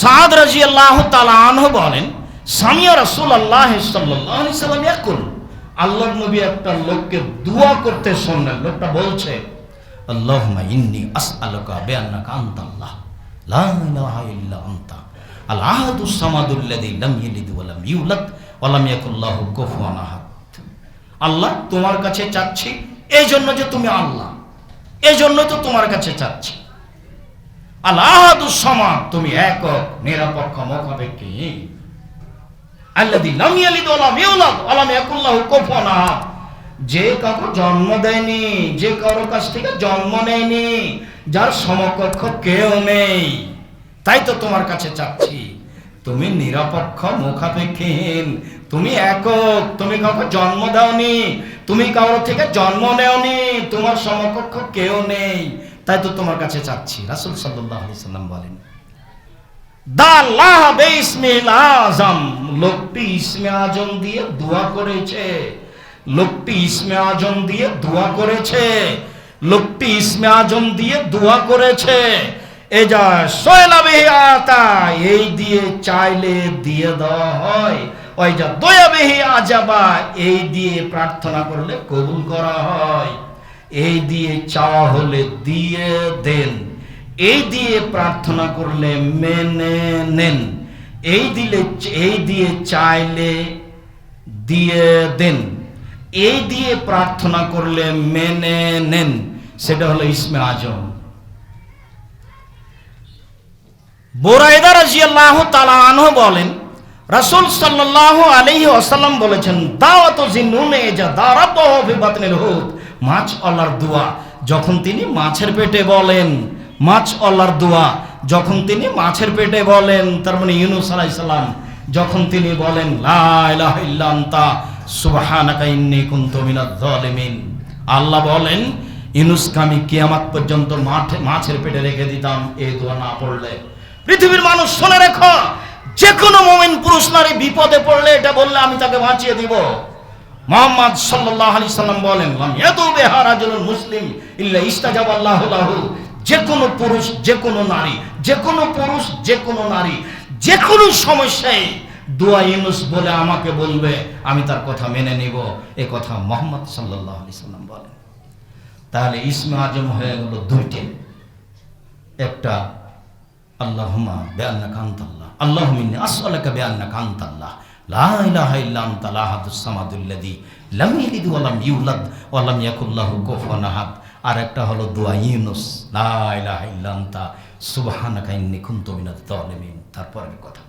সাদ রাদিয়াল্লাহু তাআলা আনহু বলেন, সামিয়া রাসূলুল্লাহ সাল্লাল্লাহু আলাইহি সাল্লাম ইয়াকুল, আল্লাহর নবী একটা লোককে দোয়া করতে শুনলেন। লোকটা বলছে, আল্লাহুম্মা ইন্নী আসআলুকা বিআন্নাকা আনতাল্লাহ লা ইলাহা ইল্লা আনতা আল আহাদুস সামাদুল্লাযী লাম ইয়ালিদ ওয়া লাম ইউলাদ ওয়া লাম ইয়াকুল লাহু কুফুয়ান আহাদ। আল্লাহ, তোমার কাছে চাচ্ছি এই জন্য যে তুমি আল্লাহ, এই জন্য তো তোমার কাছে চাচ্ছি। আল আহাদুস সামাদ, তুমি একক, নিরপেক্ষ, মুখাপেক্ষী। আল্লাযী লাম ইয়ালিদ ওয়া লাম ইউলাদ ওয়া লাম ইয়াকুল লাহু কুফুয়ান আহাদ, যে কাউকে জন্ম দেয়নি, যে কারো কাছ থেকে জন্ম নেয়নি, যার সমকক্ষ কেউ নেই, তাই তো তোমার কাছে চাচ্ছি। তুমি নিরপেক্ষ, মুখাপেক্ষীহীন, তুমি একক, তুমি কাউকে জন্ম দাওনি, তুমি কারো থেকে জন্ম নেওনি, তোমার সমকক্ষ কেউ নেই, তাই তো তোমার কাছে চাচ্ছি। রাসূল সাল্লাল্লাহু আলাইহি সাল্লাম বলেন, দাল্লাহ বিসমিল আযম, লোকটি ইসমে আজম দিয়ে দোয়া করেছে, লোকটি ইসমে আজম দিয়ে দোয়া করেছে, লোকটি ইসমে আজম দিয়ে দোয়া করেছে। এজা সয়লা বিহি আতা, এই দিয়ে চাইলে দিয়ে দেওয়া হয়। ওই যা দয়া বিহি আজাবা, এই দিয়ে প্রার্থনা করলে কবুল করা হয়। এই দিয়ে চাওয়া হলে দিয়ে দেন, এই দিয়ে প্রার্থনা করলে মেনে নেন, এই দিয়ে চাইলে দিয়ে দেন, এই দিয়ে প্রার্থনা করলে মেনে নেন। সেটা হলো ইসমে আজম। বুরায়দা রাদিয়াল্লাহু তাআলা আনহু বলেন, রাসূল সাল্লাল্লাহু আলাইহি ওয়াসাল্লাম বলেছেন, দাওয়াতু জিন্নুনে ইজা দারাবাহু ফি বাতনিল হুত, মাছ আল্লাহর দোয়া যখন তিনি মাছের পেটে বলেন, মাছ আল্লাহর দোয়া যখন তিনি মাছের পেটে বলেন, তার মানে ইউনূস আলাইহিস সালাম যখন তিনি বলেন, লা ইলাহা ইল্লা আনতা সুবহানাকা ইন্নী কুনতু মিনাজ জালিমিন, আল্লাহ বলেন ইউনূসকে আমি কিয়ামত পর্যন্ত মাছের পেটে রেখে দিতাম এই দোয়া না পড়লে। পৃথিবীর মানুষ শুনে রেখো, যে কোনো মুমিন পুরুষ নারী বিপদে পড়লে এটা বললে আমি তাকে বাঁচিয়ে দিব। মুহাম্মদ সাল্লাল্লাহু আলাইহি সাল্লাম বলেন, লাম ইয়াদু বিহা রাজুলুন মুসলিম ইল্লা ইস্তাজাবাল্লাহু লাহু, যে কোনো পুরুষ, যে কোনো নারী, যে কোনো পুরুষ, যে কোনো নারী, যে কোনো সমস্যায় দোয়া ইউনূস বলে আমাকে বলবে, আমি তার কথা মেনে নিব। এ কথা মুহাম্মদ সাল্লাল্লাহু আলাইহি সাল্লাম বলেন। তাহলে ইসমে আজম হয়ে গেল দুইটি, একটা আল্লাহুম্মা বিআন্নাকা আনতাল্লাহ, আল্লাহুম্মা ইন্নী আসআলুকা বিআন্নাকা আনতাল্লাহ লা ইলাহা ইল্লা আনতাল আহাদুস সামাদুল্লাযী লাম ইয়ালিদ ওয়া লাম ইউলাদ ওয়া লাম ইয়াকুল লাহু কুফুয়ান আহাদ। আর একটা হলো দোয়া ইউনূস, লা ইলাহা ইল্লা আনতা সুবহানাকা ইন্নী কুনতু মিনাজ জালিমিন। তারপরের কথা,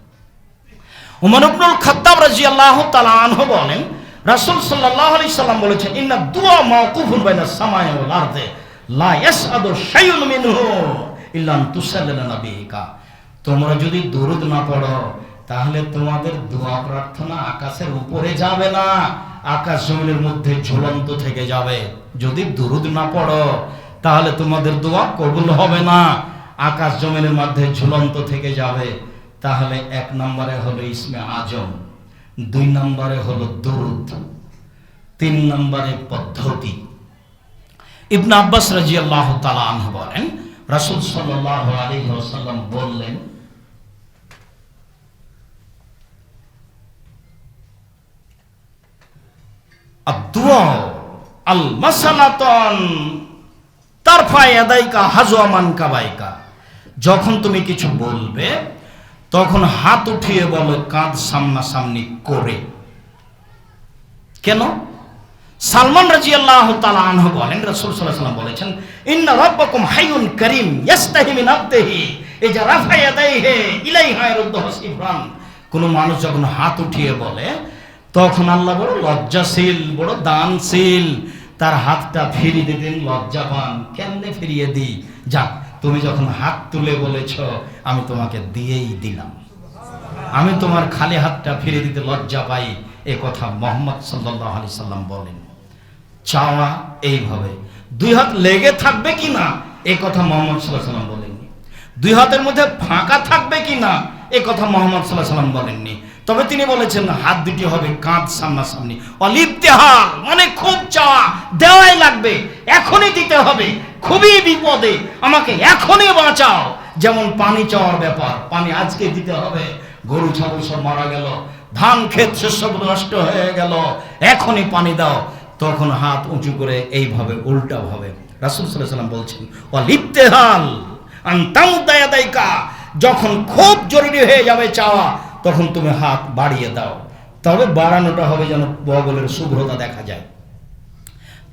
উমর ইবনুল খাত্তাব রাদিয়াল্লাহু তাআলা আনহু বলেন, রাসূল সাল্লাল্লাহু আলাইহি সাল্লাম বলেছেন, ইন্না দুআ মাওকুফুন বাইনাস সামাই ওয়াল আরদি লা ইয়াসআদু শাইউন মিনহু ইল্লা আন তুসাল্লিলা নাবিকা। তোমরা যদি দরুদ না পড়ো তাহলে তোমাদের দোয়া প্রার্থনা আকাশের উপরে যাবে না, আকাশ জমিনের মধ্যে ঝুলন্ত থেকে যাবে। যদি দরুদ না পড়ো তাহলে তোমাদের দোয়া কবুল হবে না, আকাশ জমিনের মধ্যে ঝুলন্ত থেকে যাবে। তাহলে এক নম্বরে হলো ইসমে আজম, দুই নম্বরে হলো দরুদ, তিন নম্বরে পদ্ধতি। ইবনে আব্বাস রাদিয়াল্লাহু তাআলা আনহু বলেন, রাসূল সাল্লাল্লাহু আলাইহি ওয়াসাল্লাম বললেন, আদ-দুআ আল-মাসালাতান তারফা ইয়াদাইকা হাজওয়া মানকাবাইকা, যখন তুমি কিছু বলবে তখন হাত উঠিয়ে বলো কাঁধ সামনাসামনি করে। কেন? সালমান রাদিয়াল্লাহু তাআলা আনহু বলেন, রাসূল সাল্লাল্লাহু আলাইহি ওয়াসাল্লাম বলেছেন, ইন্না রাব্বাকুম হাইয়ুন কারীম ইয়াস্তাহি মিন আবদিহি ইজা রাফা ইয়াদাইহি ইলাইহা ইয়ারুদ্দুহু সিফরান। কোন মানুষ যখন হাত উঠিয়ে বলে তখন আল্লাহ বড় লজ্জাশীল, বড় দানশীল, তার হাতটা ফিরিয়ে দিতেন লজ্জা পান। কেমনে ফিরিয়ে দিই? যাক, তুমি যখন হাত তুলে বলেছ আমি তোমাকে দিয়েই দিলাম, আমি তোমার খালি হাতটা ফিরিয়ে দিতে লজ্জা পাই। এ কথা মুহাম্মদ সাল্লাল্লাহু আলাইহি সাল্লাম বলেন। চাওয়া এইভাবে, দুই হাত লেগে থাকবে কিনা এ কথা মুহাম্মদ সাল্লাল্লাহু আলাইহি সাল্লাম বলেননি। দুই হাতের মধ্যে ফাঁকা থাকবে কিনা এ কথা মুহাম্মদ সাল্লাল্লাহু আলাইহি সাল্লাম বলেননি। তবে তিনি বলেছেন হাত দুটি হবে কাঁধ সামনাসামনি। অলিপ্তেহার মানে খুব চাওয়া, দেওয়াই লাগবে, এখনই দিতে হবে, খুবই বিপদে, আমাকে এখনই বাঁচাও, যেমন পানি চাওয়ার ব্যাপার, পানি আজকে দিতে হবে, গরু ছাগল সব মারা গেল, ধান ক্ষেত সব নষ্ট হয়ে গেল, এখনই পানি দাও, তখন হাত উঁচু করে এইভাবে উল্টা ভাবে রাসূল সাল্লাল্লাহু আলাইহি ওয়াসাল্লাম বলছেন ওয়ালিবতিহাল আনতামুদায়াদাইকা, যখন খুব জরুরি হয়ে যাবে চাওয়া তখন তুমি হাত বাড়িয়ে দাও, তবে বাড়ানোটা হবে যেন বগলের শুভ্রতা দেখা যায়।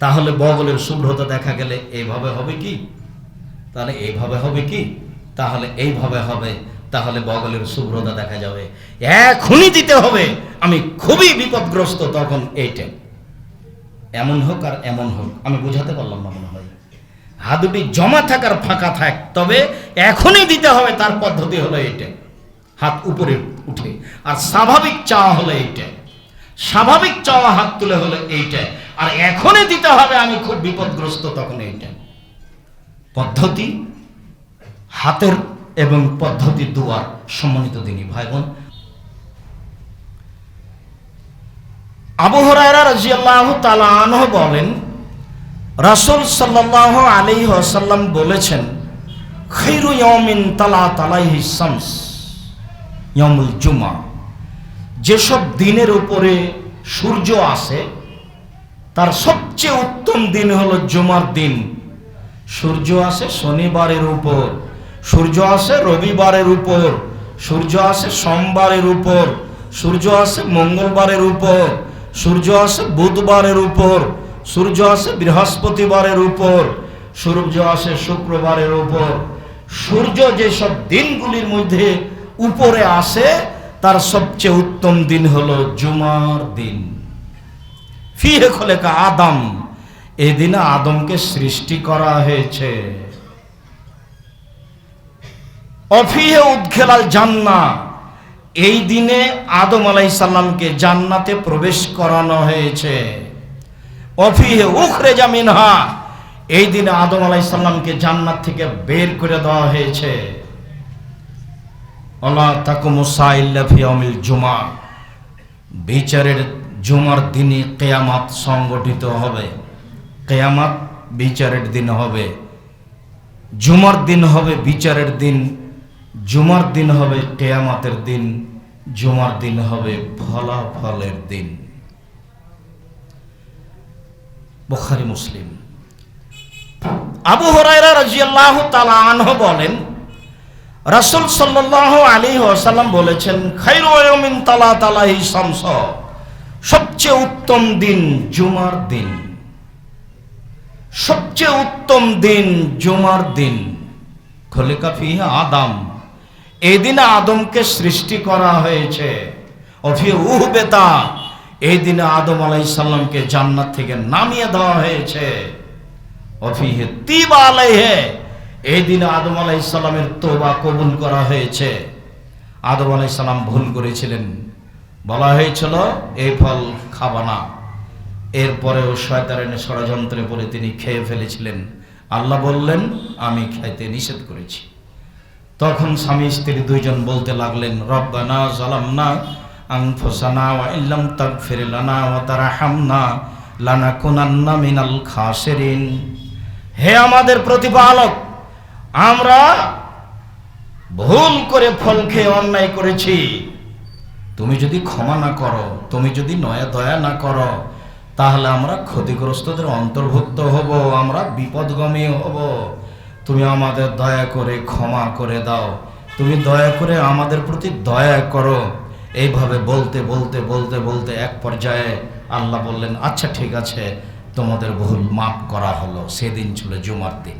তাহলে বগলের শুভ্রতা দেখা গেলে এইভাবে হবে কি, তাহলে এইভাবে হবে কি, তাহলে এইভাবে হবে, তাহলে বগলের শুভ্রতা দেখা যাবে। এখনই দিতে হবে, আমি খুবই বিপদগ্রস্ত, তখন এইটা এমন হোক আর এমন হোক, আমি বুঝাতে পারলাম না মনে হয়। হাত দুটি জমা থাকার ফাঁকা থাক, তবে এখনই দিতে হবে, তার পদ্ধতি হলো এইটা, হাত উপরে উঠে। আর স্বাভাবিক চাওয়া হলো এইটা, স্বাভাবিক চাওয়া হাত তুলে হলো এইটা, আর এখনই দিতে হবে, আমি খুব বিপদগ্রস্ত, তখন এইটা পদ্ধতি হাতের এবং পদ্ধতি দুয়ার। সম্মানিত দিনী ভাই বোন, আবু হুরায়রা রাদিয়াল্লাহু তাআলা আনহু বলেন রাসূল সাল্লাল্লাহু আলাইহি ওয়াসাল্লাম বলেছেন খায়রু ইয়াউমিন তালাত আলাইহি শামস ইয়াউমুল জুমআ, যেসব দিনের উপরে সূর্য আসে তার সবচেয়ে উত্তম দিন হলো জুমার দিন। সূর্য আসে শনিবারের উপর, সূর্য আসে রবিবারের উপর, সূর্য আসে সোমবারের উপর, সূর্য আসে মঙ্গলবারের উপর, সূর্য আসে বুধবারের উপর, সূর্য আসে বৃহস্পতিবারের উপর, সূর্য আসে শুক্রবারের উপর। সূর্য যেসব দিনগুলির মধ্যে উপরে আসে তার সবচেয়ে উত্তম দিন হলো জুমার দিন। ফিহে খলেকা আদম, এই দিনে আদমকে সৃষ্টি করা হয়েছে। অফিহে উদখিলাল জান্নাহ, এই দিনে আদম আলাইহিস সালামকে জান্নাতে প্রবেশ করানো হয়েছে। অফিহে উখরিজা মিনহা, এই দিনে আদম আলাইহিস সালামকে জান্নাত থেকে বের করে দেওয়া হয়েছে। ওয়ালা তাকুমু সাআ ইল্লা ফি ইয়াউমিল জুমআ, বিচারের জুমার দিনে কিয়ামত সংগঠিত হবে। কিয়ামত বিচারের দিন হবে, জুমার দিন হবে বিচারের দিন, জুমার দিন হবে কিয়ামতের দিন, জুমার দিন হবে ফলাফলের দিন। বুখারী মুসলিম। আবু হুরায়রা রাদিয়াল্লাহু তাআলা আনহু বলেন রাসূল সাল্লাল্লাহু আলাইহি ওয়াসাল্লাম বলেছেন খায়রু ইয়াউমিন তালাত আলাইহি শামস, সবচেয়ে উত্তম দিন জুমার দিন, সবচেয়ে উত্তম দিন জুমার দিন। খলিকা ফিহি আদম, এই দিনে আদমকে সৃষ্টি করা হয়েছে। অফি উহবেতা, এই দিনে আদম আলাইহিস সালামকে জান্নাত থেকে নামিয়ে দেওয়া হয়েছে। অফিহে তিবা আলাইহি, এই দিনে আদম আলাইহিস সালামের তওবা কবুল করা হয়েছে। আদম আলাইহিস সালাম ভুল করেছিলেন, বলা হয়েছিল এই ফল খাবা না, এরপরেও শয়তানের ষড়যন্ত্রে পড়ে তিনি খেয়ে ফেলেছিলেন। আল্লাহ বললেন আমি খাইতে নিষেধ করেছি। তখন স্বামী স্ত্রী দুইজন বলতে লাগলেন রব্বানা যালামনা আনফুসানা ওয়া ইল্লাম তাগফির লানা ওয়া তারহামনা লানাকুনান্না মিনাল খাসিরিন, হে আমাদের প্রতিপালক, আমরা ভুল করে ফল খেয়ে অন্যায় করেছি, তুমি যদি ক্ষমা না করো, তুমি যদি দয়া না করো, তাহলে আমরা ক্ষতিগ্রস্তদের অন্তর্ভুক্ত হব, আমরা বিপদগামী হব। তুমি আমাদের দয়া করে ক্ষমা করে দাও, তুমি দয়া করে আমাদের প্রতি দয়া করো। এইভাবে বলতে বলতে বলতে বলতে এক পর্যায়ে আল্লাহ বললেন আচ্ছা ঠিক আছে, তোমাদের ভুল মাফ করা হলো। সেদিন ছিল জুমার দিন।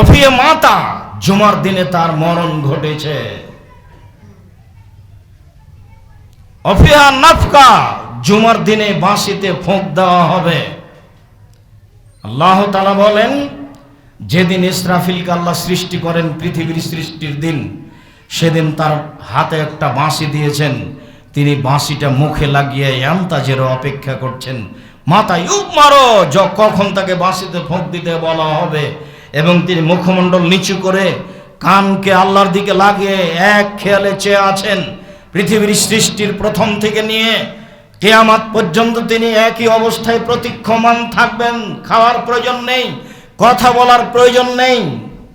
অফিয়ে মাতা, জুমার দিনে তার মরণ ঘটেছে। অফিহা নাফকা, জুমার দিনে বাঁশিতে ফোঁক দেওয়া হবে। আল্লাহ তাআলা বলেন যেদিন ইসরাফিলকে আল্লাহ সৃষ্টি করেন পৃথিবীর সৃষ্টির দিন, সেদিন তার হাতে একটা বাঁশি দিয়েছেন, তিনি বাঁশিটা মুখে লাগিয়ে ইয়ান্তাজের অপেক্ষা করছেন। মাথায় উপ মারো, কখন তাকে বাঁশিতে ফোঁক দিতে বলা হবে, এবং তিনি মুখমণ্ডল নিচু করে কানকে আল্লাহর দিকে লাগিয়ে এক খেয়ালে চেয়ে আছেন। পৃথিবীর সৃষ্টির প্রথম থেকে নিয়ে কিয়ামত পর্যন্ত তিনি একই অবস্থায় প্রতীক্ষমান থাকবেন, খাওয়ার প্রয়োজন নেই, কথা বলার প্রয়োজন নেই,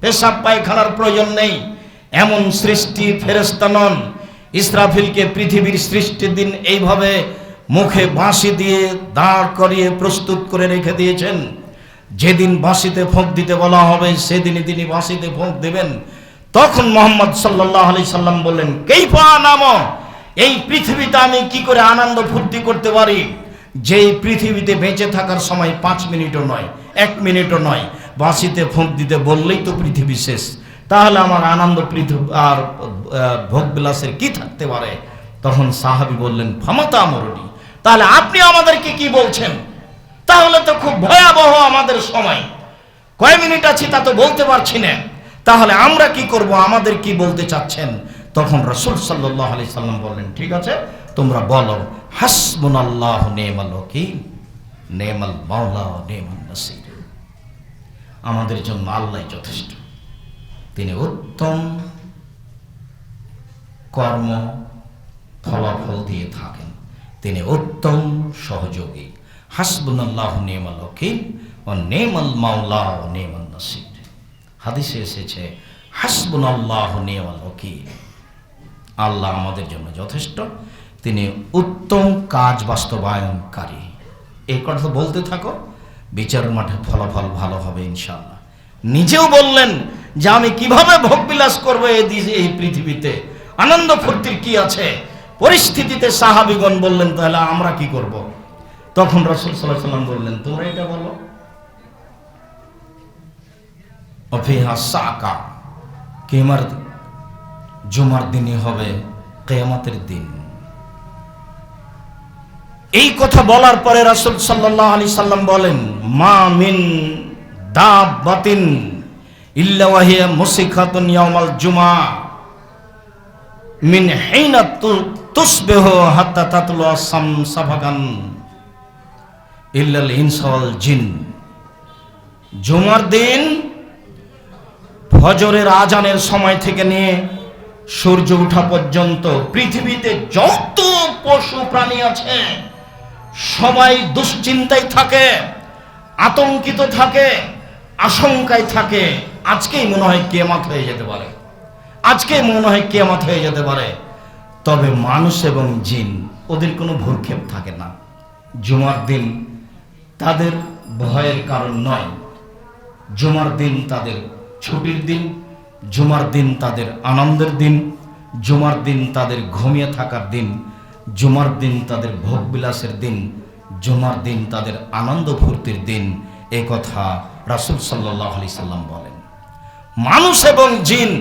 পেশাব পায়খানার প্রয়োজন নেই, এমন সৃষ্টি ফেরেশতা নন। ইসরাফিলকে পৃথিবীর সৃষ্টির দিন এইভাবে মুখে বাঁশি দিয়ে দাঁড় করিয়ে প্রস্তুত করে রেখে দিয়েছেন। যেদিন বাঁশিতে ফোঁক দিতে বলা হবে সেদিনই তিনি বাঁশিতে ফোঁক দেবেন। তখন মুহাম্মদ সাল্লাল্লাহু আলাইহি সাল্লাম বললেন, কাইফা নামো, এই পৃথিবীতে আমি কি করে আনন্দ ফুর্তি করতে পারি, যেই পৃথিবীতে বেঁচে থাকার সময় 5 মিনিটও নয়, 1 মিনিটও নয়, বাঁশিতে ফোঁক দিতে বললেই তো পৃথিবী শেষ। তাহলে আমার আনন্দ পৃথিবী আর ভোগ বিলাসের কি থাকতে পারে? তখন সাহাবী বললেন, ফামাতা আমরুনি, তাহলে আপনি আমাদেরকে কি বলছেন? তাহলে তো খুব ভয়াবহ আমাদের সময়, কয় মিনিট আছি তা তো বলতে পারছি না, তাহলে আমরা কি করব, আমাদের কি বলতে চাচ্ছেন? তখন রাসূল সাল্লাল্লাহু আলাইহি সাল্লাম বললেন, ঠিক আছে, তোমরা বলো, হাসবুনাল্লাহু নি'মাল ওয়াকিল, নি'মাল মাওলা নি'মান নাসির। আমাদের জন্য আল্লাহই যথেষ্ট, তিনি উত্তম কর্ম ফলাফল দিয়ে থাকেন, তিনি উত্তম সহযোগী। হাসবুনাল্লাহু নি'মাল ওয়াকিল ওয়া নি'মাল মাওলা ওয়া নি'মান নাসির। হাদিসে এসেছে হাসবুনাল্লাহু নি'মাল ওয়াকিল, আল্লাহ আমাদের জন্য যথেষ্ট, তিনি উত্তম কাজ বাস্তবায়নকারী। এই কথা বলতে থাকো, বিচারের মাঠে ফলাফল ভালো হবে ইনশাআল্লাহ। নিজেও বললেন যে আমি কিভাবে ভোগবিলাস করবো এই পৃথিবীতে, আনন্দ ফুর্তির কি আছে? পরিস্থিতিতে সাহাবীগণ বললেন, তাহলে আমরা কি করব? তখন রাসূল সাল্লাল্লাহু আলাইহি সাল্লাম বললেন, তোমরা এটা বলো, অফিহা সাকা, কিয়ামত জুমার দিনই হবে কিয়ামতের দিন। এই কথা বলার পরে রাসূল সাল্লাল্লাহু আলাইহি সাল্লাম বলেন, মা মিন দাব্বাতিন ইল্লা ওয়া হিয়া মুসিখাতুন ইয়াউমাল জুমআ মিন হিনা তুসবিহু হাত্তা তাতলু সাফাকান ইল্লাল ইনসা ওয়াল জিন। জুমার দিন ফজরের আজানের সময় থেকে নিয়ে সূর্য ওঠা পর্যন্ত পৃথিবীতে যত পশু প্রাণী আছে সবাই দুশ্চিন্তায় থাকে, আতঙ্কিত থাকে, আশঙ্কায় থাকে। আজকেই মনে হয় কিয়ামত হয়ে যেতে পারে, আজকেই মনে হয় কিয়ামত হয়ে যেতে পারে। তবে মানুষ এবং জিন, ওদের কোনো ভ্রুক্ষেপ থাকে না। জুমার দিন তাদের ভয়ের কারণ নয়, জুমার দিন তাদের ছুটির দিন, জুমার দিন তাদের আনন্দের দিন, জুমার দিন তাদের ঘুমিয়ে থাকার দিন, জুমার দিন তাদের ভোগবিলাসের দিন, জুমার দিন তাদের আনন্দ ফুর্তির দিন। এই কথা রাসূল সাল্লাল্লাহু আলাইহি সাল্লাম বলেন। মানুষ এবং জিন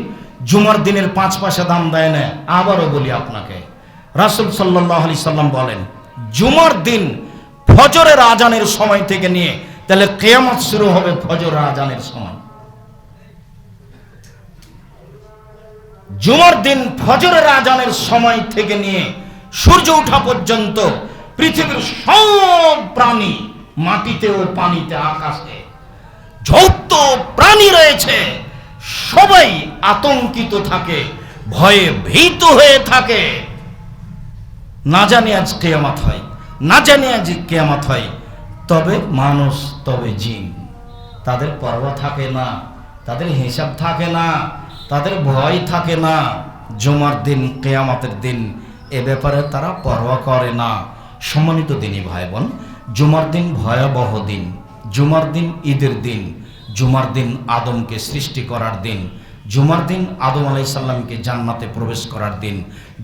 জুমার দিনের 5 পয়সা দাম দেয় না। আবারও বলি আপনাকে, রাসূল সাল্লাল্লাহু আলাইহি সাল্লাম বলেন, জুমার দিন ফজরের আজানের সময় থেকে নিয়ে, তাহলে কিয়ামত শুরু হবে ফজরের আজানের সময়। জুমার দিন ফজরের আজানের সময় থেকে নিয়ে সূর্য ওঠা পর্যন্ত পৃথিবীর সব প্রাণী, মাটিতে ও পানিতে, আকাশে যত প্রাণী রয়েছে সবাই আতঙ্কিত থাকে, ভয়ে ভীত হয়ে থাকে। না জানি আজ কিয়ামত হয়, না জানি আজ কিয়ামত হয়। তবে মানুষ, তবে জিন, তাদের পরোয়া থাকে না, তাদের হিসাব থাকে না, তাদের ভয় থাকে না। জুমার দিন কিয়ামতের দিন, এ ব্যাপারে তারা পরোয়া করে না। সম্মানিত দিনী ভাই বোন, জুমার দিন ভয়াবহ দিন, জুমার দিন ঈদের দিন, জুমার দিন আদমকে সৃষ্টি করার দিন, জুমার দিন আদম আলাইহিস সালামকে জান্নাতে প্রবেশ করার দিন,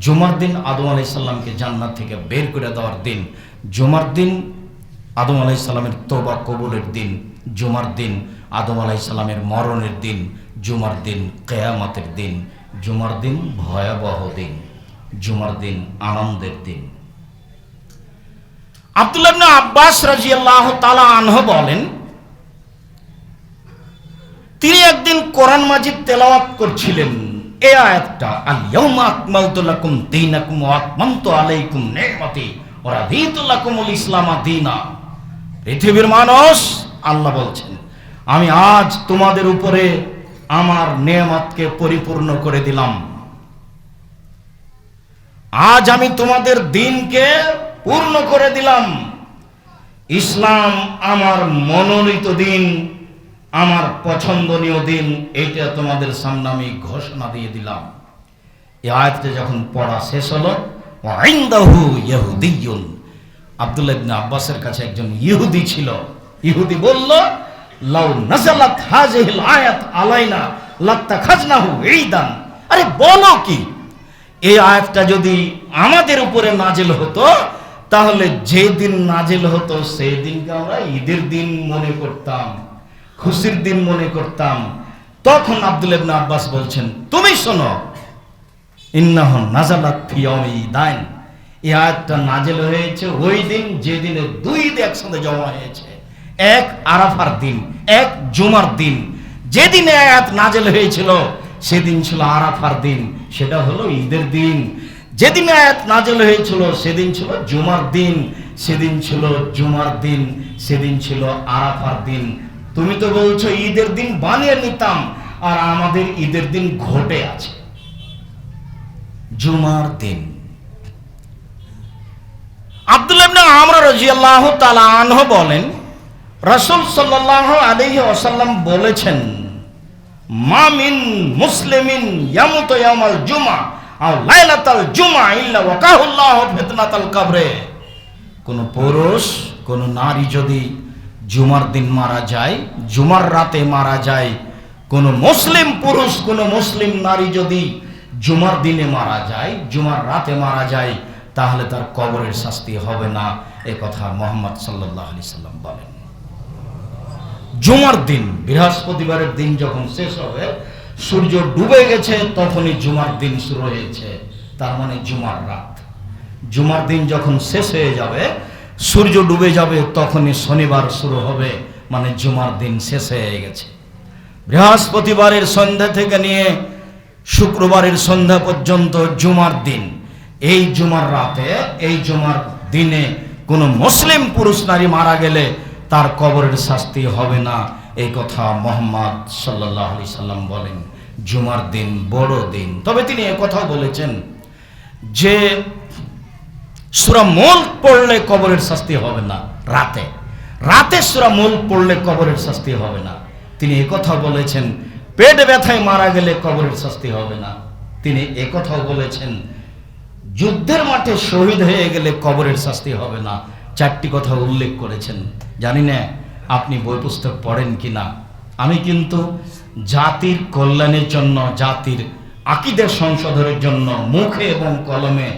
জুমার দিন আদম আলাইহিস সালামকে জান্নাত থেকে বের করে দেওয়ার দিন, জুমার দিন আদম আলাইহিস সালামের তওবা কবুলের দিন, জুমার দিন আদম আলাইহিস সালামের মরণের দিন, জুমার দিন কিয়ামতের দিন, জুমার দিন ভয়াবহ দিন, জুমার দিন আনন্দের দিন। আব্দুল্লাহ ইবনে আব্বাস রাদিয়াল্লাহু তাআলা আনহু বলেন, তিনি একদিন কোরআন মাজিদ তেলাওয়াত করছিলেন। এই আয়াতটা, আল ইয়াউমা আকমালতু লাকুম দীনাকুম ওয়া আতমামতু আলাইকুম নি'মাতি ওয়া রাদিতু লাকুমুল ইসলামা দীনা। পৃথিবীর মানুষ, আল্লাহ বলছেন, আমি আজ তোমাদের উপরে আমার নেয়ামতকে পরিপূর্ণ করে দিলাম। আজ আমি তোমাদের দ্বীনকে পূর্ণ করে দিলাম। ইসলাম আমার মনোনীত দিন, আমার পছন্দনীয় দিন, এইটা তোমাদের সামনে আমি ঘোষণা দিয়ে দিলাম। এই আয়াতটা যখন পড়া শেষ হলো, ওয়াইন্দাহু ইহুদিয়ুন, আব্দুল্লাহ ইবনে আব্বাসের কাছে একজন ইহুদি ছিল। ইহুদি বলল, লাউ নাযালাত হাযিহিল আয়াত আলাইনা লাত্তাখাযনাহু ঈদান। আরে বলো কি, এই আয়াতটা যদি আমাদের উপরে নাজিল হতো, তাহলে যে দিন নাজিল হতো সেই দিনকে আমরা ঈদের দিন মনে করতাম, খুশির দিন মনে করতাম। তখন আব্দুল্লাহ ইবনে আব্বাস বলছেন, তুমি শোনো, ইন্নাহু নাযালাত ফি ইয়াউমি ঈদাইন, এই আয়াতটা নাজিল হয়েছে ওই দিন যে দিনে দুই ঈদ একসাথে জমা হয়েছে, এক আরাফার দিন, এক জুমার দিন। যেদিনে আয়াত নাজিল হয়েছিল সেদিন ছিল আরাফার দিন, সেটা হলো ঈদের দিন। যেদিন আয়াত নাজিল হয়েছিল সেদিন ছিল জুমার দিন, সেদিন ছিল জুমার দিন, সেদিন ছিল আরাফার দিন। তুমি তো বলছো ঈদের দিন বানিয়ে নিতাম, আর আমাদের ঈদের দিন ঘটে আছে জুমার দিন। আব্দুল্লাহ ইবনে আমর রাদিয়াল্লাহু তাআলা আনহু বলেন, রাসূল সাল্লাল্লাহু আলাইহি ওয়াসাল্লাম বলেছেন, মা মিন মুসলিমিন ইয়ামুতু ইয়াউমাল জুমআ আও লাইলাতাল জুমআ ইল্লা ওয়াকাহুল্লাহু ফিতনাতাল কবরে। কোন পুরুষ কোন নারী যদি জুমার দিন মারা যায়, জুমার রাতে মারা যায়, কোন মুসলিম পুরুষ কোন মুসলিম নারী যদি জুমার দিনে মারা যায়, জুমার রাতে মারা যায়, তাহলে তার কবরের শাস্তি হবে না, এ কথা মুহাম্মদ সাল্লাল্লাহু আলাইহি সাল্লাম বলেন। জুমার দিন, বৃহস্পতিবারের দিন যখন শেষ হবে, সূর্য ডুবে গেছে, তখনই জুমার দিন শুরু হয়েছে, তার মানে জুমার রাত। জুমার দিন যখন শেষ হয়ে যাবে, সূর্য ডুবে যাবে, তখনই শনিবার শুরু হবে, মানে জুমার দিন শেষ হয়ে গেছে। বৃহস্পতিবারের সন্ধ্যা থেকে নিয়ে শুক্রবারের সন্ধ্যা পর্যন্ত জুমার দিন। এই জুমার রাতে, এই জুমার দিনে কোনো মুসলিম পুরুষ নারী মারা গেলে তার কবরের শাস্তি হবে না, এই কথা মুহাম্মদ সাল্লাল্লাহু আলাইহি সাল্লাম বলেন। জুমার দিন বড় দিন। তবে তিনি একথাও বলেছেন যে সূরা মুলক পড়লে কবরের শাস্তি হবে না, রাতে রাতে সূরা মুলক পড়লে কবরের শাস্তি হবে না। তিনি একথাও বলেছেন, পেট ব্যথায় মারা গেলে কবরের শাস্তি হবে না। তিনি একথাও বলেছেন, যুদ্ধের মাঠে শহীদ হয়ে গেলে কবরের শাস্তি হবে না। চারটি কথা উল্লেখ করেছেন। জানি না আপনি বই পুস্তক পড়েন কিনা। আমি কিন্তু জাতির কল্যাণের জন্য, জাতির আকীদা সংশোধনের জন্য মুখে এবং কলমে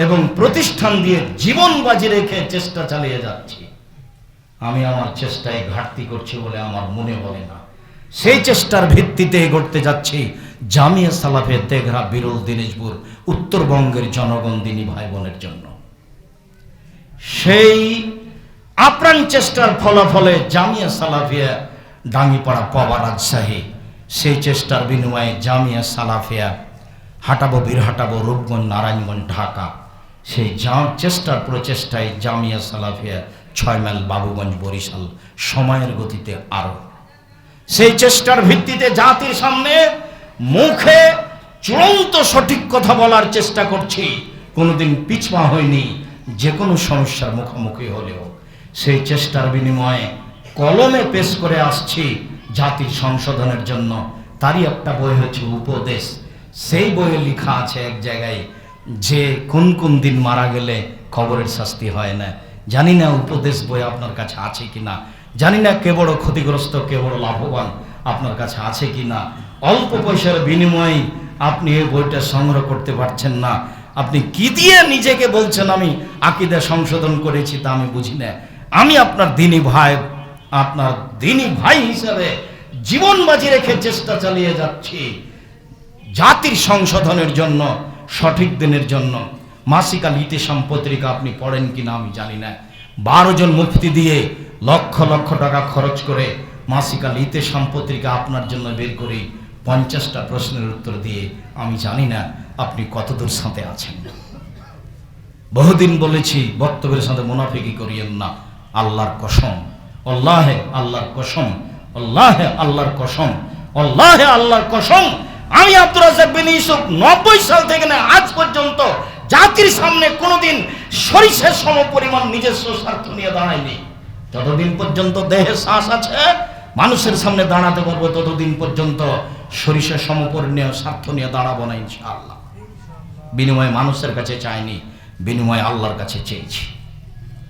এবং প্রতিষ্ঠান দিয়ে জীবন বাজি রেখে চেষ্টা চালিয়ে যাচ্ছি। আমি আমার চেষ্টায় ঘাটতি করছি বলে আমার মনে বলে না। সেই চেষ্টার ভিত্তিতে গড়তে যাচ্ছি জামিয়া সালাফিয়া তেঘরা, বিরল, দিনাজপুর, উত্তরবঙ্গের জনগণ, দিনী ভাই বোনের জন্য। সেই আপ্রাণ চেষ্টার ফলাফলে জামিয়া সালাফিয়া ডাঙ্গিপাড়া, পাবা, রাজশাহী, সেই চেষ্টার বিনিময়ে জামিয়া সালাফিয়া হাঁটাবো, বীরহাটাবো, রূপগঞ্জ, নারায়ণগঞ্জ, ঢাকা। সেই চেষ্টার প্রচেষ্টায় জামিয়া সালাফিয়া 6 মাইল, বাবুগঞ্জ, বরিশাল, সময়ের গতিতে আরো। সেই চেষ্টার ভিত্তিতে জাতির সামনে মুখে চূড়ান্ত সঠিক কথা বলার চেষ্টা করছি, কোনোদিন পিছপা হয়নি। যে কোনো সমস্যার মুখোমুখি হলেও সেই চেষ্টার বিনিময়ে কলমে পেশ করে আসছি জাতির সংশোধনের জন্য। তারই একটা বই হচ্ছে উপদেশ। সেই বইয়ে লেখা আছে এক জায়গায় যে কোন কোন দিন মারা গেলে কবরের শাস্তি হয় না। জানি না উপদেশ বই আপনার কাছে আছে কিনা, জানি না কে বড় ক্ষতিগ্রস্ত, কে বড় লাভবান আপনার কাছে আছে কিনা। অল্প পয়সার বিনিময়ে আপনি এই বইটা সংগ্রহ করতে পারছেন না। আপনি কি দিয়ে নিজেকে বলছেন আমি আকীদা সংশোধন করেছি, তা আমি বুঝি না। আমি আপনার দ্বীনী ভাই, আপনার দ্বীনী ভাই হিসাবে জীবন বাজি রেখে চেষ্টা চালিয়ে যাচ্ছি জাতির সংশোধনের জন্য, সঠিক দিনের জন্য। মাসিক আল ইতিসাম পত্রিকা আপনি পড়েন কিনা আমি জানি না। 12 জন মুফতি দিয়ে লক্ষ লক্ষ টাকা খরচ করে মাসিক আল ইতিসাম পত্রিকা আপনার জন্য বের করি, 50টা প্রশ্নের উত্তর দিয়ে। আমি জানি না আপনি কতদূর সাথে আছেন। বহুদিন বলেছি, বক্তব্যের সাথে মুনাফিকি করিয়েন না। আল্লাহর কসম, আল্লাহে আল্লাহর কসম, আল্লাহে আল্লাহর কসম, আল্লাহে আল্লাহর কসম, আমি আব্দুর রাজ্জাক বিন ইউসুফ 90 সাল থেকে না আজ পর্যন্ত জাতির সামনে কোনোদিন সরিষার সম পরিমাণ নিজস্ব স্বার্থ নিয়ে দাঁড়ায়নি। যতদিন পর্যন্ত দেহে শ্বাস আছে, মানুষের সামনে দাঁড়াতে পারবো ততদিন পর্যন্ত সরিষা সমপরিণয় স্বার্থ নিয়ে দাঁড়াবো না ইনশাআল্লাহ। বিনিময়ে মানুষের কাছে চাইনি, বিনিময়ে আল্লাহর কাছে চেয়েছি।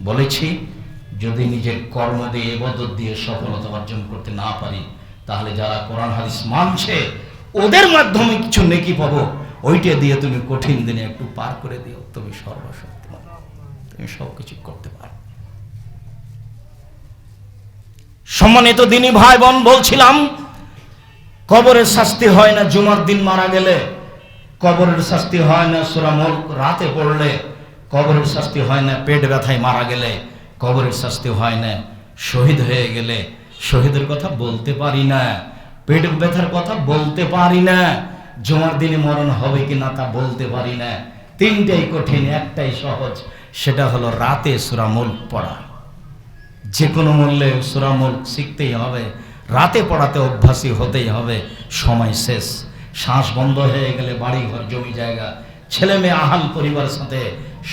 বলেছি যদি নিজের কর্ম দিয়ে ইবাদত দিয়ে সফলতা অর্জন করতে না পারি, তাহলে যারা কোরআন হাদিস মানছে ওদের মাধ্যমে কিছু নেকি পাবো, ওইটা দিয়ে তুমি কঠিন দিনে একটু পার করে দিও, তুমি সর্বশক্তিমান, তুমি সবকিছু করতে পারো। সম্মানিত দিনী ভাই বোন, বলছিলাম কবরের শাস্তি হয় না জুমার দিন মারা গেলে, কবরের শাস্তি হয় না সূরা মুলক রাতে পড়লে, কবরের শাস্তি হয় না পেট ব্যথায় মারা গেলে, কবরের শাস্তি হয় না শহীদ হয়ে গেলে। শহীদের কথা বলতে পারি না, পেট ব্যথার কথা বলতে পারি না, জুমার দিনে মরণ হবে কিনা তা বলতে পারি না। তিনটাই কঠিন, একটাই সহজ, সেটা হলো রাতে সূরা মুলক পড়া। যে কোনো মূল্যে সূরা মুলক শিখতেই হবে, রাতে পড়াতে অভ্যাসী হতেই হবে। সময় শেষ, শ্বাস বন্ধ হয়ে গেলে বাড়ি ঘর জমি জায়গা ছেলে মেয়ে আহাল পরিবারের সাথে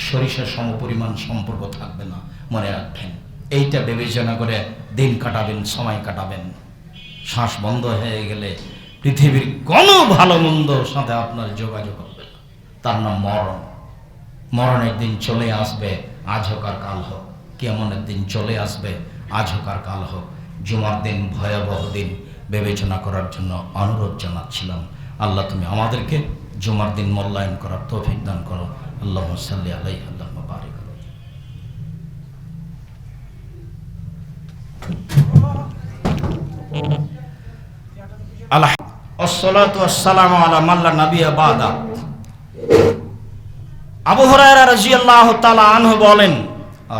সরিষা সমপরিমাণ সম্পর্ক থাকবে না, মনে রাখবেন। এইটা বিবেচনা করে দিন কাটাবেন, সময় কাটাবেন। শ্বাস বন্ধ হয়ে গেলে পৃথিবীর কোনো ভালো মন্দর সাথে আপনার যোগাযোগ হবে না, তার নাম মরণ। মরণ একদিন চলে আসবে, আজ হোক আর কাল হোক। কিয়ামতের দিন চলে আসবে, আজ হোক আর কাল হোক। জুমার দিন ভয়াবহ দিন, বিবেচনা করার জন্য অনুরোধ জানাচ্ছিলাম। আল্লাহ তুমি আমাদেরকে জুমার দিন মূল্যায়ন করার তৌফিক দান করো। আল্লাহুম্মা সাল্লি আলাইহি আল্লাহুম্মা বারিক আলাইহি। আসসালাতু ওয়াসসালামু আলা মান লা নাবিয়্যা বাদা। আবু হুরায়রা রাদিয়াল্লাহু তাআলা আনহু বলেন,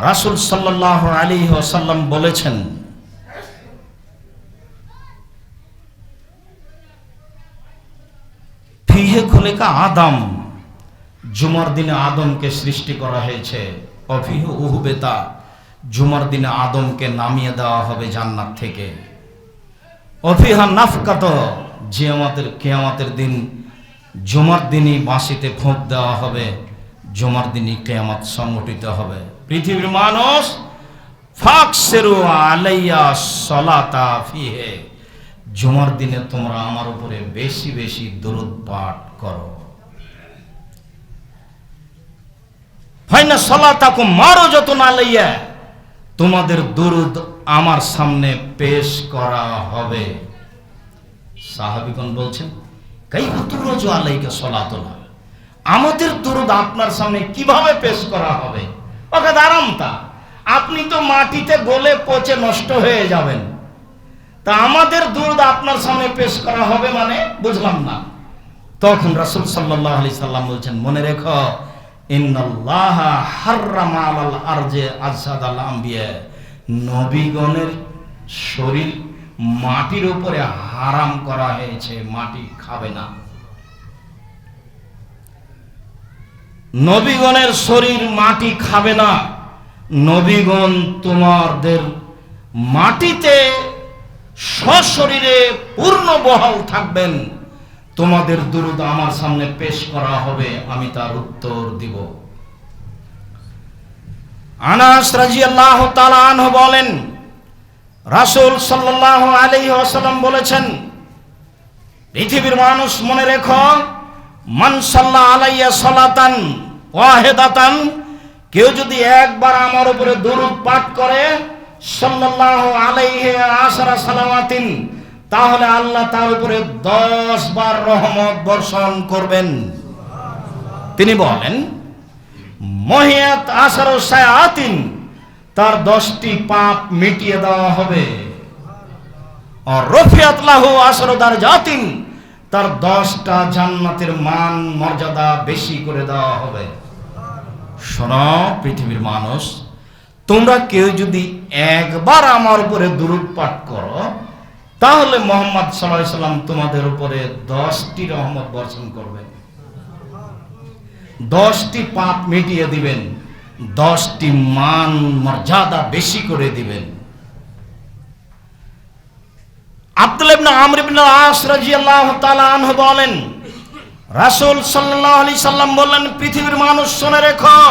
রাসূল সাল্লাল্লাহু আলাইহি ওয়াসাল্লাম বলেছেন, ফিহে খুলিকা আদম, জুমার দিনে আদমকে সৃষ্টি করা হয়েছে। অফিহ উহবেতা, জুমার দিনে আদমকে নামিয়ে দেওয়া হবে জান্নাত থেকে। অফিহা নাফকাত, যে আমাদের কিয়ামতের দিন জুমার দিনই বাঁশিতে ফোঁক দেওয়া হবে, জুমার দিনই কিয়ামত সংগঠিত হবে। পৃথিবীর মানুষ ফাকসিরু আলাইয়া সালাতা ফিহে, জুমার দিনে তোমরা আমার উপরে বেশি বেশি দরুদ পাঠ করো। ফাইনা সালাতাকুম মারুজাতুন আলাইয়া, তোমাদের দরুদ আমার সামনে পেশ করা হবে। সাহাবীগণ বলছেন, কাইফা তুরজু আলাইকা সালাতুনা, আমাদের দরুদ আপনার সামনে কিভাবে পেশ করা হবে? ওকে আরামতা, আপনি তো মাটিতে গলে পচে নষ্ট হয়ে যাবেন, তা আমাদের দরুদ আপনার সামনে পেশ করা হবে মানে বুঝলাম না। তখন রাসূল সাল্লাল্লাহু আলাইহি সাল্লাম বলছেন, মনে রেখো, ইন্নাল্লাহা হাররামা আলাল আরজে আজসাদাল আম্বিয়া, নবীগণের শরীর মাটির উপরে হারাম করা হয়েছে, মাটি খাবে না। নবীগণের শরীর মাটি খাবে না। নবীগণ তোমাদের মাটিতে সশরীরে পূর্ণ বহাল থাকবেন, তোমাদের দরুদ আমার সামনে পেশ করা হবে, আমি তার উত্তর দিব। আনাস রাদিয়াল্লাহু তাআলা আনহু বলেন, রাসূল সাল্লাল্লাহু আলাইহি ওয়াসাল্লাম বলেছেন, পৃথিবীর মানুষ মনে রেখো, মান সাল্লা আলাইয়া সালাতান ওয়াহিদাতান, কেউ যদি একবার আমার উপরে দরুদ পাঠ করে, সাল্লাল্লাহু আলাইহি আশরা সালাওয়াতিন, তাহলে আল্লাহ তার উপরে 10 বার রহমত বর্ষণ করবেন। তিনি বলেন, মহিয়াত আশারু সায়াতিন, তার 10টি পাপ মিটিয়ে দেওয়া হবে। আর রফিয়াত লাহু আশরু দারজাতিন, তার 10টা জান্নাতের মান মর্যাদা বেশি করে দেওয়া হবে। শোনো পৃথিবীর মানুষ, তোমরা কেউ যদি একবার আমার উপরে দরুদ পাঠ করো, তাহলে মুহাম্মদ সাল্লাল্লাহু আলাইহি সাল্লাম তোমাদের উপরে 10টি রহমত বর্ষণ করবেন, 10টি পাপ মিটিয়ে দিবেন, 10টি মান মর্যাদা বেশি করে দিবেন। আব্দুল্লাহ ইবনে আমর ইবনে আস রাদিয়াল্লাহু তাআলা আনহু বলেন, রাসূল সাল্লাল্লাহু আলাইহি সাল্লাম বললেন, পৃথিবীর মানুষ শুনে রেখো,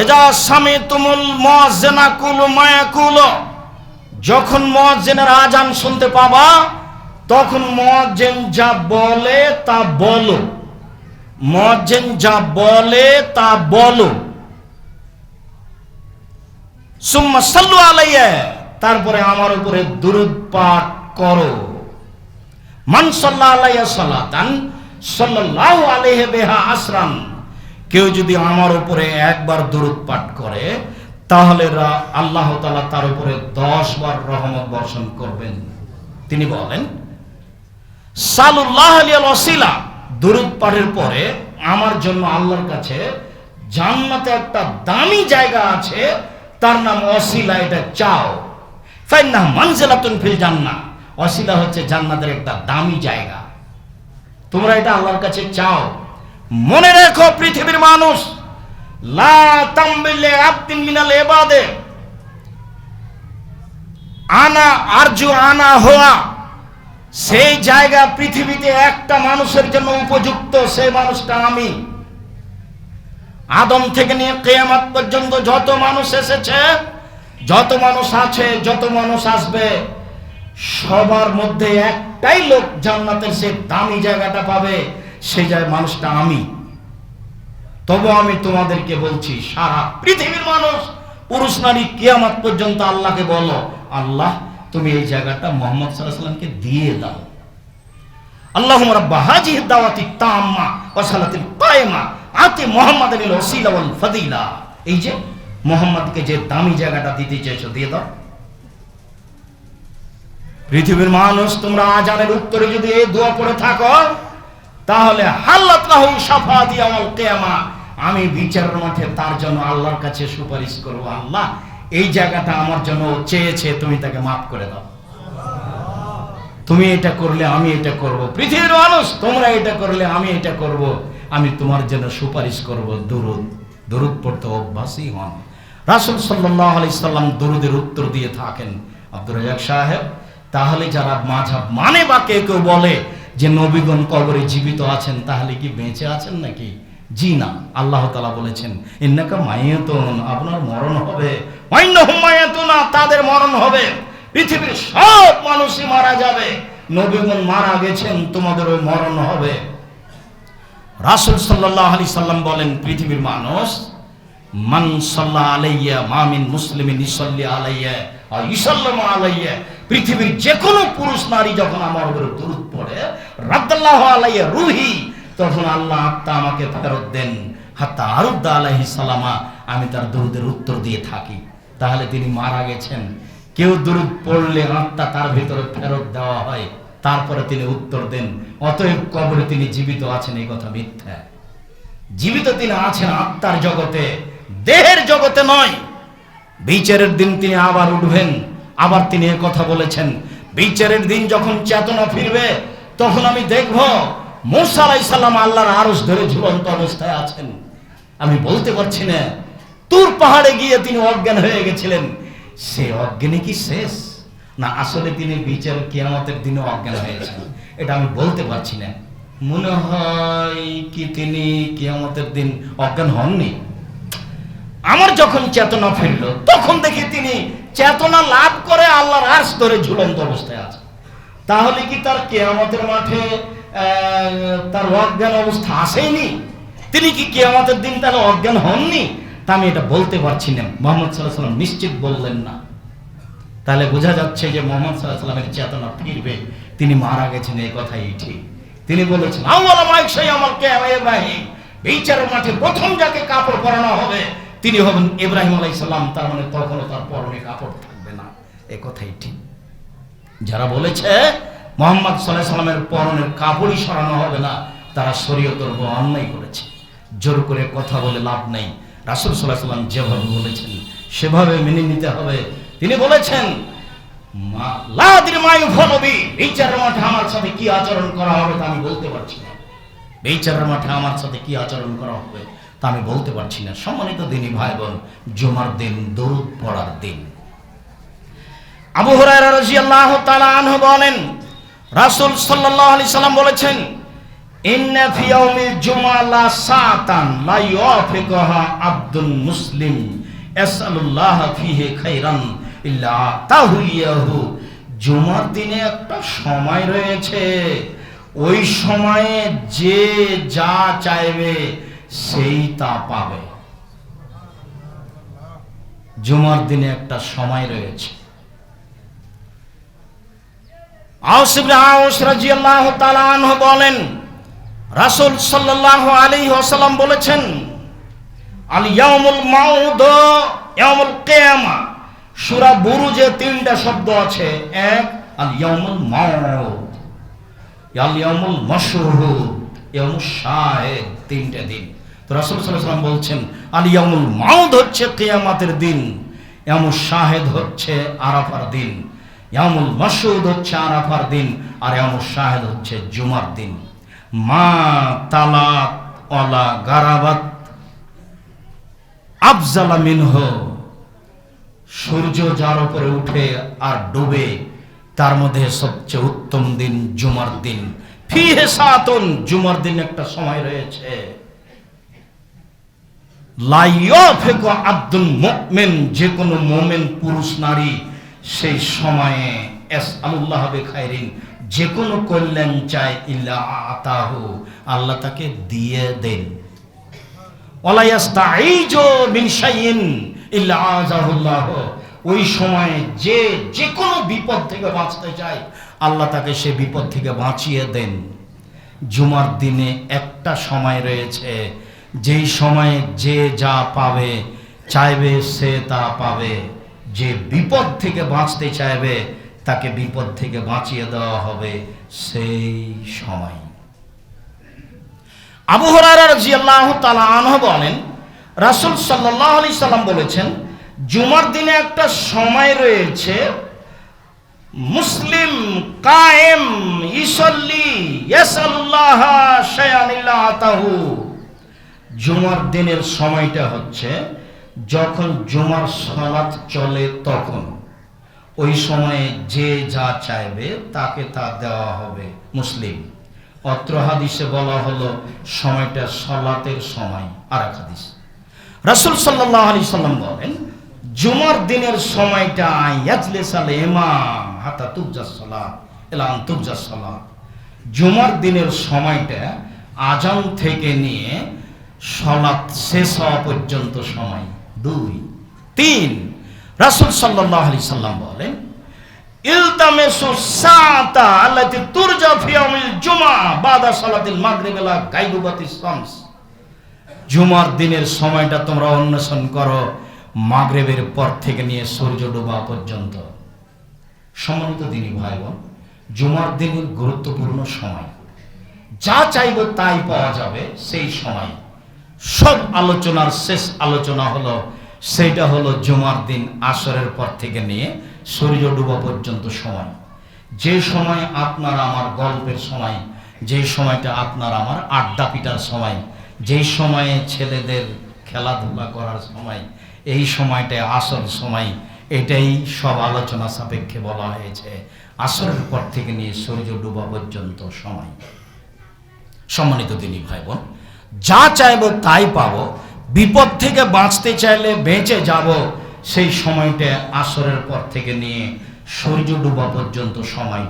এজা সামিতুমুল মুয়াজ্জিনা কুলু মা ইয়াকুলু, যখন মুয়াজ্জিনের আজান শুনতে পাবা তখন মুয়াজ্জিন যা বলে তা বলো, মুয়াজ্জিন যা বলে তা বলো। সুম্মা সাল্লু আলাইয়া, তারপরে আমার উপরে দুরূদ পাঠ করো। মান সাল্লা আলাইয়া সালাতান সাল্লাল্লাহু আলাইহি বিহা আসরান, কেউ যদি আমার উপরে একবার দুরূদ পাঠ করে তাহলে আল্লাহ তাআলা তার উপরে 10 বার রহমত বর্ষণ করবেন। তিনি বলেন সাল্লাল্লাহু আলাইহি ওয়াসাল্লাম, দুরূদ পাঠের পরে আমার জন্য আল্লাহর কাছে জান্নাতে একটা দামি জায়গা আছে, তার নাম ওয়াসিলা, এটা চাও। ফাইন্নাহু মানজিলাতুন ফিল জান্নাহ, ওয়াসিলা হচ্ছে জান্নাতের একটা দামি জায়গা, তোমরা এটা আল্লাহর কাছে চাও। মনে রেখো পৃথিবীর মানুষ, লা তামবিলে আবদিন মিনাল ইবাদে আনা আরজু আনা হওয়া, সেই জায়গা পৃথিবীতে একটা মানুষের জন্য উপযুক্ত, সেই মানুষটা আমি। আদম থেকে নিয়ে কিয়ামত পর্যন্ত যত মানুষ এসেছে, যত মানুষ আছে, যত মানুষ আসবে, সবার মধ্যে একটাই লোক জান্নাতের সেই দামি জায়গাটা পাবে, সেই জায়গায় মানুষটা আমি। তবু আমি তোমাদেরকে বলছি, সারা পৃথিবীর মানুষ পুরুষ নারী কিয়ামত পর্যন্ত আল্লাহকে বলো, আল্লাহ তুমি এই জায়গাটা মুহাম্মদ সাল্লাল্লাহু আলাইহি ওয়াসাল্লামকে দিয়ে দাও। আল্লাহুম্মা রাব্বা হাযিহি দাওয়াতি তাম্মা ওয়া সালাতিল কায়েমা আতি মুহাম্মাদানিল ওয়াসিলা ওয়াল ফাদিলা, এই যে মুহাম্মদকে যে দামি জায়গাটা দিতে চাইছো দিয়ে দাও। পৃথিবীর মানুষ, তোমরা আজানের উত্তরে যদি এই দোয়া পড়ে থাকো তাহলে হাল্লাত লাহু শাফাআতি ইয়াউমাল কিয়ামা, আমি বিচারের মাঠে তার জন্য আল্লাহর কাছে সুপারিশ করব, আল্লাহ এই জায়গাটা আমার জন্য চেয়েছে, তুমি তাকে মাফ করে দাও। তুমি এটা করলে আমি এটা করব, পৃথিবীর মানুষ তোমরা এটা করলে আমি এটা করব, আমি তোমার জন্য সুপারিশ করব। দুরূদ পড়তে অভ্যাসী হন। রাসূল সাল্লাল্লাহু আলাইহি সাল্লাম দুরূদের উত্তর দিয়ে থাকেন। আব্দুর রাজ্জাক সাহেব, তাহলে যারা মাযহাব মানে বা কেউ বলে যে নবীগণ কবরে জীবিত আছেন, তাহলে কি বেঁচে আছেন নাকি? জি না, আল্লাহ তাআলা বলেছেন ইন্নাকা মাইয়াতুন, আপনার মরণ হবে। ওয়াইন্নাহুম মাইয়াতুনা, তাদের মরণ হবে। পৃথিবীর সব মানুষই মারা যাবে, নবীগণ মারা গেছেন, তোমাদেরও মরণ হবে। রাসূল সাল্লাল্লাহু আলাইহি সাল্লাম বলেন, পৃথিবীর মানুষ মান সাল্লা আলাইয়া মা মিন মুসলিমিন ইসাল্লি আলাইয়া আর ইসাল্লামু আলাইয়া, পৃথিবীর যে কোনো পুরুষ নারী যখন আমার উপরে দুরূদ পড়ে, রাদ্দাল্লাহু আলাইয়া রূহি, তখন আল্লাহ আত্মা আমাকে ফেরত দেন, হাত্তা আরুদ্দা আলাইহিস সালামা, আমি তার দুরূদের উত্তর দিয়ে থাকি। তাহলে তিনি মারা গেছেন, কেউ দুরূদ পড়লে আত্মা তার ভিতরে ফেরত দেওয়া হয়, তারপরে তিনি উত্তর দেন। অতএব কবরে তিনি জীবিত আছেন এই কথা মিথ্যা। জীবিত তিনি আছেন আত্মার জগতে, দেহের জগতে নয়। বিচারের দিন তিনি আবার উঠবেন। আবার তিনি এই কথা বলেছেন, বিচারের দিন যখন চেতনা ফিরবে তখন আমি দেখব মূসা আলাইহিস সালাম আল্লাহর আরশ ধরে ঝুলন্ত অবস্থায় আছেন। আমি বলতে পারছি না, তুর পাহাড়ে গিয়ে তিনি অজ্ঞান হয়ে গেছিলেন, সে অজ্ঞানী কি শেষ, না আসলে তিনি বিচার কিয়ামতের দিনে অজ্ঞান হয়েছেন, এটা আমি বলতে পারছি না। মনে হয় কি তিনি কিয়ামতের দিন অজ্ঞান হননি। আমার যখন চেতনা ফিরল তখন দেখি তিনি চেতনা লাভ করে আল্লাহর আরশ ধরে ঝুলন্ত অবস্থায় আছে। তাহলে কি তার কিয়ামতের মাঠে তার অজ্ঞান অবস্থা আসেনি? তিনি কি কিয়ামতের দিন তাহলে অজ্ঞান হননি? তা আমি এটা বলতে পারছি না। মুহাম্মদ সাল্লাল্লাহু আলাইহি ওয়াসাল্লাম নিশ্চিত বললেন না। তাহলে বোঝা যাচ্ছে যে মুহাম্মদ সাল্লাল্লাহু আলাইহি ওয়াসাল্লামের চেতনা ফিরবে, তিনি মারা গেছেন এই কথাই ঠিক। তিনি বলেছেন আউয়ালা মা ইয়াশা'আল কিয়ামা ইব্রাহিম, বিচারের মাঠে প্রথম যাকে কাপড় পরানো হবে তিনি হবেন ইব্রাহিম আলাইহিস সালাম। তার মানে তখনও তার পরনে কাপড় থাকবে না, এই কথাই ঠিক। যারা বলেছে মুহাম্মদ সাল্লাল্লাহু আলাইহি ওয়াসাল্লামের পরনের কাপড়ই সরানো হবে না, তারা শরীয়তের উপর অন্যায় করেছে। জোর করে কথা বলে লাভ নেই। রাসূল সাল্লাল্লাহু আলাইহি ওয়াসাল্লাম যেভাবে বলেছেন সেভাবে মেনে নিতে হবে। তিনি বলেছেন লা আদরি মা ইউফালু বি, বিচারের মাঠে আমার সাথে কি আচরণ করা হবে তা আমি বলতে পারছি না। বিচারের মাঠে আমার সাথে কি আচরণ করা হবে তা আমি বলতে পারছি না। সম্মানিত দিনী ভাই বোন, জুমার দিন, দরুদ পড়ার দিন। আবু হুরায়রা রাদিয়াল্লাহু তাআলা আনহু বলেন, রাসূল সাল্লাল্লাহু আলাইহি সাল্লাম বলেছেন ইন্না ফি ইয়াউমিল জুমআ লা সাআতান লা ইউফিকুহা আবদুল মুসলিম ইয়াসআলুল্লাহ ফিহি খাইরান ইল্লা আতাহু ইয়াহু। জুমার দিনে একটা সময় রয়েছে, ওই সময়ে যে যা চাইবে সেই তা পাবে। জুমার দিনে একটা সময় রয়েছে। আওস ইবনে আওস রাদিয়াল্লাহু তাআলা আনহু বলেন, রাসূল সাল্লাল্লাহু আলাইহি ওয়াসাল্লাম বলেছেন, আল ইয়াউমুল মাউদ ইয়াউমুল কিয়ামা। সূরা বুরুজে তিনটা শব্দ আছে। এক, আল ইয়াউমুল মাউদ, আল ইয়াউমুল মাশহুদ, ইয়াউমুস শাহিদ, তিনটা দিন। তো রাসূল সাল্লাল্লাহু আলাইহি ওয়াসাল্লাম বলছেন, আল ইয়াউমুল মাউদ হচ্ছে কিয়ামতের দিন, ইয়াউমুস শাহিদ হচ্ছে আরাফার দিন, ইয়াউমুল মাশহুদ হচ্ছে আরাফার দিন, আর ইয়াউমুস শাহিদ হচ্ছে জুমার দিন। মা তালাত ওয়ালা গারাবাত আফজালা মিনহু। সূর্য যার উপরে উঠে আর ডুবে তার মধ্যে সবচেয়ে উত্তম দিন জুমার দিন। ফিহে সাতুন, জুমার দিন একটা সময় রয়েছে। লা ইয়াফিকু আব্দুল মুমিন, যে কোনো মুমিন পুরুষ নারী সেই সময়ে আল্লাহ বিখাইরিন, যে কোনো কল্যাণ চায়, ইল্লা আতাহু, আল্লাহ তাকে দিয়ে দেন। ওয়ালা ইস্তাইজু মিন শাইইন ইল্লা আযাহুল্লাহ, ওই সময়ে যে কোনো বিপদ থেকে বাঁচতে চায় আল্লাহ তাকে সে বিপদ থেকে বাঁচিয়ে দেন। জুমার দিনে একটা সময় রয়েছে, যেই সময়ে যে যা পাবে চাইবে সে তা পাবে। যে বিপদ থেকে বাঁচতে চাইবে তাকে বিপদ থেকে বাঁচিয়ে দেওয়া হবে সেই সময়। আবু হুরায়রা রাদিয়াল্লাহু তাআলা আনহু বলেন, রাসূল সাল্লাল্লাহু আলাইহি সাল্লাম বলেছেন, জুমার দিনে একটা সময় রয়েছে, মুসলিম কায়েম ইসল্লি ইয়াসাল্লাহ শাইআন ইল্লা আতাহু। জুমার দিনের সময়টা হচ্ছে যখন জুমার সালাত চলে, তখন ওই সময়ে যে যা চাইবে তাকে তা দেওয়া হবে। মুসলিম। অত্র হাদিসে বলা হলো সময়টা সালাতের সময়। আর এক হাদিস রাসূল সাল্লাল্লাহু আলাইহি সাল্লাম বলেন, জুমার দিনের সময়টা ইয়াজলিসাল ইমাম হাত্তা তুবজাস সালাত ইলা আন তুবজাস সালাত। জুমার দিনের সময়টা আজান থেকে নিয়ে সালাত শেষ হওয়া পর্যন্ত সময়। 2, 3, রাসূল সাল্লাল্লাহু আলাইহি সাল্লাম বলেন, ইলতামিসু সাআতা আল্লাতী তুরজা ফি ইয়াউমিল জুমআ বাদা সালাতিল মাগরিব ইলা গায়বুবাতিস শামস। জুমার দিনের সময়টা তোমরা অন্বেষণ করো মাগরিবের পর থেকে নিয়ে সূর্য ডোবা পর্যন্ত। সম্মানিত দিনী ভাই বোন, জুমার দিনের গুরুত্বপূর্ণ সময়, যা চাইবে তাই পাওয়া যাবে সেই সময়। সব আলোচনার শেষ আলোচনা হলো সেইটা হলো জুমার দিন আসরের পর থেকে নিয়ে সূর্য ডোবা পর্যন্ত সময়। যে সময় আপনার আমার গল্পের সময়, যে সময়টা আপনার আমার আড্ডা পিটার সময়, যেই সময়ে ছেলেদের খেলাধুলা করার সময়, এই সময়টায় আসর সময়। এটাই সব আলোচনা সাপেক্ষে বলা হয়েছে আসরের পর থেকে নিয়ে সূর্য ডোবা পর্যন্ত সময়। সম্মানিত দিনী ভাই বোন, যা চাইবো তাই পাবো, বিপদ থেকে বাঁচতে চাইলে বেঁচে যাব, সেই সময়টা আসরের পর থেকে নিয়ে সূর্য ডোবা পর্যন্ত সময়।